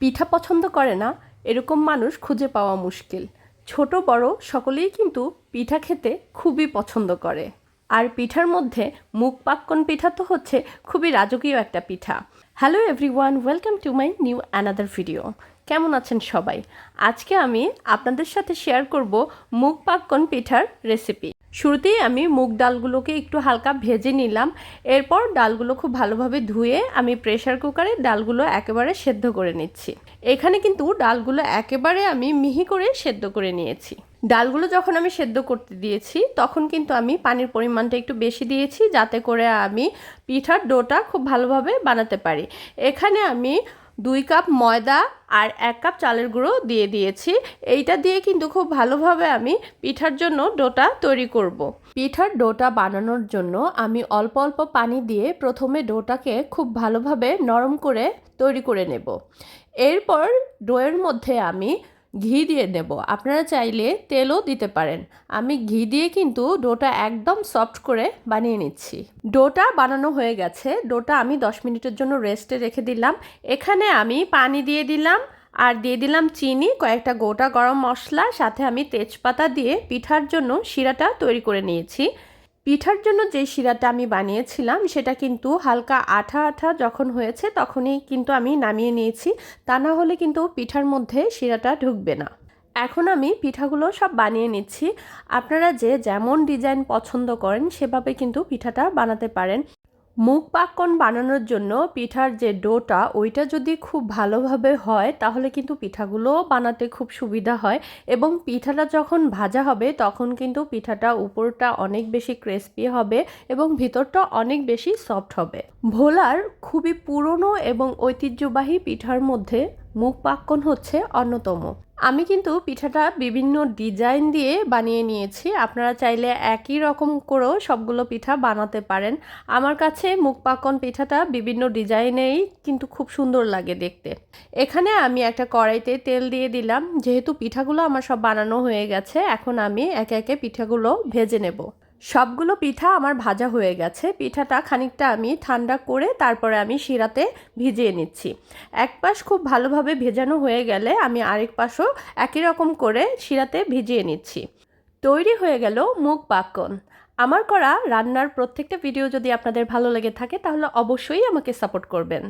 পিঠা পছন্দ করে না এরকম মানুষ খুঁজে পাওয়া মুশকিল। ছোট বড় সকলেই কিন্তু পিঠা খেতে খুবই পছন্দ করে। আর পিঠার মধ্যে মুগ পাক্কন পিঠা তো হচ্ছে খুবই রাজকীয় একটা পিঠা। Hello everyone, welcome to my new another video. কেমন আছেন সবাই? আজকে আমি আপনাদের সাথে শেয়ার করব মুগ পাক্কন পিঠার রেসিপি। শুরুতেই আমি মুগ ডালগুলোকে একটু হালকা ভেজে নিলাম। এরপর ডালগুলো খুব ভালোভাবে ধুয়ে আমি প্রেসার কুকারে ডালগুলো একেবারে সেদ্ধ করে নিচ্ছি। এখানে কিন্তু ডালগুলো একেবারে আমি মিহি করে সেদ্ধ করে নিয়েছি। ডালগুলো যখন আমি সেদ্ধ করতে দিয়েছি তখন কিন্তু আমি পানির পরিমাণটা একটু বেশি দিয়েছি, যাতে করে আমি পিঠার ডোটা খুব ভালোভাবে বানাতে পারি। এখানে আমি 2 কাপ ময়দা আর 1 কাপ চালের গুঁড়ো দিয়ে দিয়েছি। এইটা দিয়ে কিন্তু খুব ভালোভাবে আমি পিঠার জন্য ডোটা তৈরি করব। পিঠার ডোটা বানানোর জন্য আমি অল্প অল্প পানি দিয়ে প্রথমে ডোটাকে খুব ভালোভাবে নরম করে তৈরি করে নেব। এরপর ডোয়ের মধ্যে আমি ঘি দিয়ে নেব। আপনারা চাইলে তেলও দিতে পারেন। আমি ঘি দিয়ে কিন্তু ডোটা একদম সফট করে বানিয়ে নিচ্ছি। ডোটা বানানো হয়ে গেছে। ডোটা আমি 10 মিনিটের জন্য রেস্টে রেখে দিলাম। এখানে আমি পানি দিয়ে দিলাম আর দিয়ে দিলাম চিনি, কয়েকটা গোটা গরম মশলা, সাথে আমি তেজপাতা দিয়ে পিঠার জন্য শিরাটা তৈরি করে নিয়েছি। পিঠার জন্য যে শিরাটা আমি বানিয়েছিলাম সেটা কিন্তু হালকা আঠা আঠা যখন হয়েছে তখনই কিন্তু আমি নামিয়ে নিয়েছি, তা না হলে কিন্তু পিঠার মধ্যে শিরাটা ঢুকবে না। এখন আমি পিঠাগুলো সব বানিয়ে নিচ্ছি। আপনারা যে যেমন ডিজাইন পছন্দ করেন সেভাবে কিন্তু পিঠাটা বানাতে পারেন। মুগ পাক্কন বানানোর জন্য পিঠার যে ডোটা ওইটা যদি খুব ভালোভাবে হয় তাহলে কিন্তু পিঠাগুলো বানাতে খুব সুবিধা হয়, এবং পিঠাটা যখন ভাজা হবে তখন কিন্তু পিঠাটা উপরটা অনেক বেশি ক্রিস্পি হবে এবং ভিতরটা অনেক বেশি সফট হবে। ভোলার খুবই পুরনো এবং ঐতিহ্যবাহী পিঠার মধ্যে মুগ পাক্কন হচ্ছে অন্যতম। আমি কিন্তু পিঠাটা বিভিন্ন ডিজাইন দিয়ে বানিয়ে নিয়েছি। আপনারা চাইলে একই রকম করেও সবগুলো পিঠা বানাতে পারেন। আমার কাছে মুগ পাক্কন পিঠাটা বিভিন্ন ডিজাইনেই কিন্তু খুব সুন্দর লাগে দেখতে। এখানে আমি একটা কড়াইতে তেল দিয়ে দিলাম। যেহেতু পিঠাগুলো আমার সব বানানো হয়ে গেছে, এখন আমি একে একে পিঠাগুলো ভেজে নেব। সবগুলো পিঠা আমার ভাজা হয়ে গেছে। পিঠাটা খানিকটা আমি ঠান্ডা করে তারপরে আমি শিরাতে ভিজিয়ে নিচ্ছি। এক পাশ খুব ভালোভাবে ভেজানো হয়ে গেলে আমি আরেক পাশও একই রকম করে শিরাতে ভিজিয়ে নিচ্ছি। তৈরি হয়ে গেল মুগ পাক্কন। আমার করা রান্নার প্রত্যেকটা ভিডিও যদি আপনাদের ভালো লেগে থাকে তাহলে অবশ্যই আমাকে সাপোর্ট করবেন।